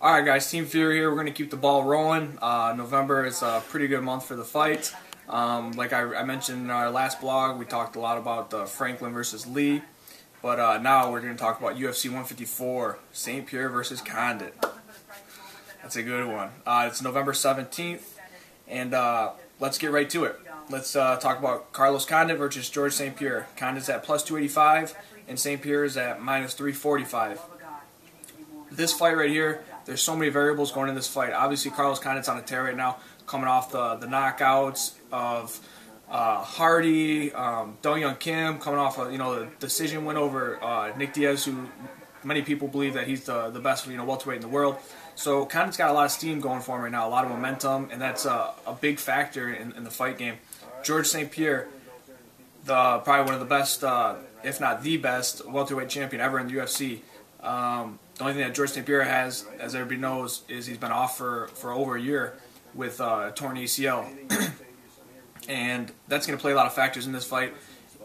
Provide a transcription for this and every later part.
Alright guys, Team Fury here. We're going to keep the ball rolling. November is a pretty good month for the fights. Like I mentioned in our last blog, we talked a lot about Franklin versus Lee. But now we're going to talk about UFC 154, St. Pierre versus Condit. That's a good one. It's November 17th, and let's get right to it. Let's talk about Carlos Condit versus George St. Pierre. Condit's at plus 285, and St. Pierre is at minus 345. This fight right here, there's so many variables going in this fight. Obviously, Carlos Condit's on a tear right now, coming off the knockouts of Hardy, Dong Young Kim, coming off the decision win over Nick Diaz, who many people believe that he's the best welterweight in the world. So Condit's got a lot of steam going for him right now, a lot of momentum, and that's a big factor in the fight game. George St. Pierre, probably one of the best, if not the best, welterweight champion ever in the UFC. The only thing that George St. Pierre has, as everybody knows, is he's been off for over a year with a torn ACL. And that's going to play a lot of factors in this fight.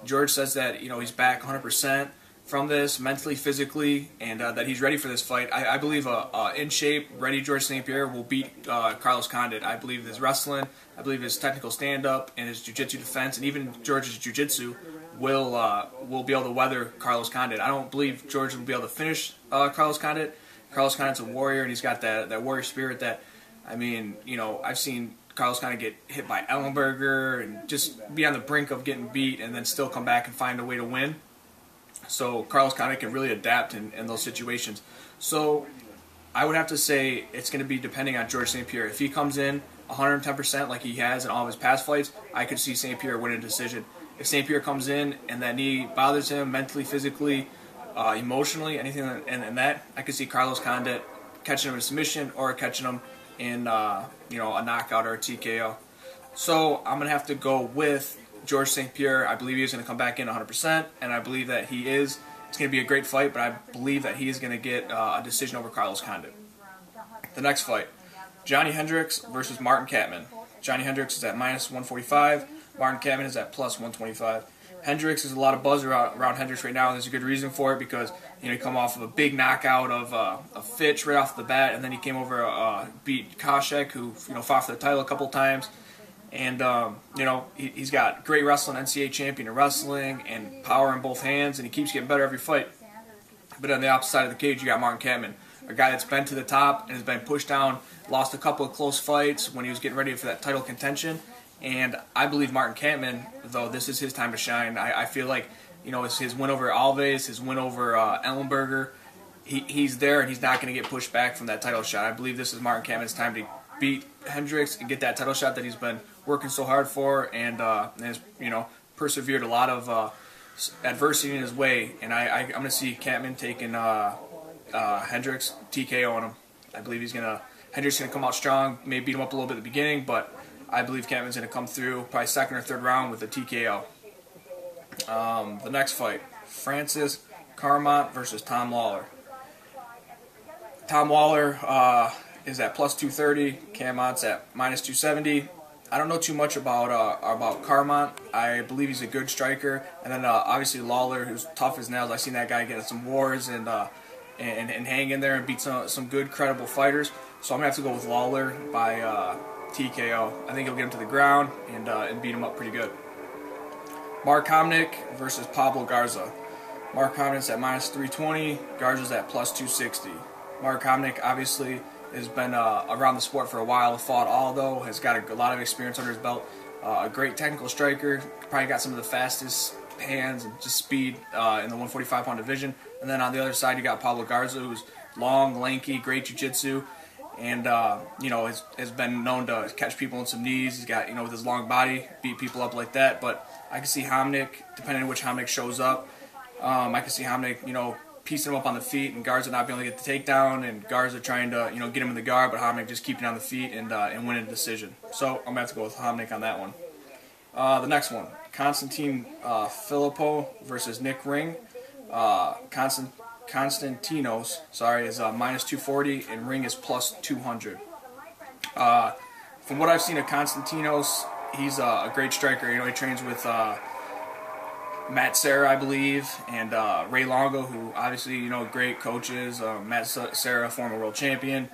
George says that he's back 100% from this, mentally, physically, and that he's ready for this fight. I believe a in-shape, ready George St. Pierre will beat Carlos Condit. I believe his wrestling, I believe his technical stand-up, and his jiu-jitsu defense, and even George's jiu-jitsu will be able to weather Carlos Condit. I don't believe George will be able to finish Carlos Condit. Carlos Condit's a warrior, and he's got that warrior spirit that, I've seen Carlos Condit get hit by Ellenberger and just be on the brink of getting beat and then still come back and find a way to win. So Carlos Condit can really adapt in those situations. So I would have to say it's going to be depending on George St. Pierre. If he comes in 110% like he has in all of his past fights, I could see St. Pierre win a decision. If St. Pierre comes in and that knee bothers him mentally, physically, emotionally, anything, and that, I could see Carlos Condit catching him in a submission or catching him in a knockout or a TKO. So I'm going to have to go with George St. Pierre. I believe he's going to come back in 100%, and I believe that he is. It's going to be a great fight, but I believe that he is going to get a decision over Carlos Condit. The next fight, Johnny Hendricks versus Martin Kampmann. Johnny Hendricks is at minus 145. Martin Kampmann is at plus 125. Hendricks, there's a lot of buzz around Hendricks right now, and there's a good reason for it because he come off of a big knockout of Fitch right off the bat, and then he came over beat Koshek, who fought for the title a couple times, and he's got great wrestling, NCAA champion in wrestling, and power in both hands, and he keeps getting better every fight. But on the opposite side of the cage, you got Martin Kampmann, a guy that's been to the top and has been pushed down, lost a couple of close fights when he was getting ready for that title contention. And I believe Martin Kampmann, though, this is his time to shine. I feel like, it's his win over Alves, his win over Ellenberger. He's there, and he's not going to get pushed back from that title shot. I believe this is Martin Kampmann's time to beat Hendricks and get that title shot that he's been working so hard for, and has persevered a lot of adversity in his way. And I'm going to see Kampmann taking Hendricks TKO on him. I believe Hendricks is going to come out strong, maybe beat him up a little bit at the beginning, but I believe Kampmann's going to come through probably second or third round with a TKO. The next fight, Francis Carmont versus Tom Lawler. Tom Lawler is at plus 230. Carmont's at minus 270. I don't know too much about Carmont. I believe he's a good striker. And then obviously Lawler, who's tough as nails. I've seen that guy get some wars and hang in there and beat some good, credible fighters. So I'm going to have to go with Lawler by TKO. I think he'll get him to the ground and beat him up pretty good. Mark Hominick versus Pablo Garza. Mark Hominick's at minus 320. Garza's at plus 260. Mark Hominick obviously has been around the sport for a while. Fought Aldo, has got a lot of experience under his belt. A great technical striker. Probably got some of the fastest hands and just speed in the 145-pound division. And then on the other side, you got Pablo Garza, who's long, lanky, great jiu-jitsu. And, has been known to catch people in some knees. He's got, with his long body, beat people up like that. But I can see Hominick, depending on which Hominick shows up, I can see Hominick, piecing him up on the feet and Garza not being able to get the takedown, and Garza trying to, get him in the guard, but Hominick just keeping on the feet and winning the decision. So I'm going to have to go with Hominick on that one. The next one, Filippo versus Nick Ring. Konstantinos, is minus 240, and Ring is plus 200. From what I've seen of Konstantinos, he's a great striker. He trains with Matt Serra, I believe, and Ray Longo, who obviously, great coaches. Matt Serra, former world champion,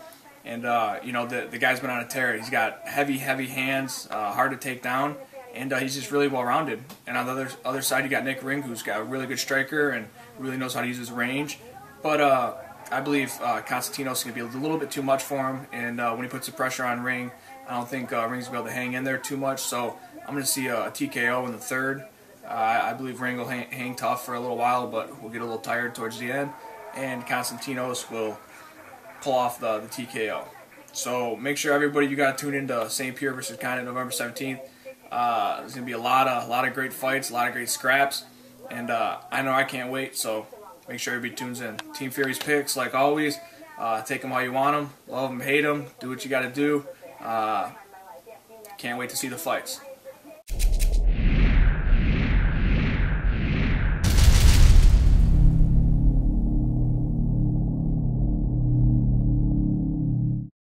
And you know, the guy's been on a tear. He's got heavy hands, hard to take down, and he's just really well-rounded. And on the other side, you got Nick Ring, who's got a really good striker and really knows how to use his range. But I believe Konstantinos is going to be a little bit too much for him, and when he puts the pressure on Ring, I don't think Ring's going to be able to hang in there too much. So I'm going to see a TKO in the third. I believe Ring will hang tough for a little while, but we'll get a little tired towards the end, and Konstantinos will pull off the TKO. So make sure everybody, you got to tune into St. Pierre versus Condit November 17th. There's going to be a lot of great fights, a lot of great scraps, and I know I can't wait, so make sure everybody tunes in. Team Fury's picks, like always, take them how you want them, love them, hate them, do what you got to do. Can't wait to see the fights.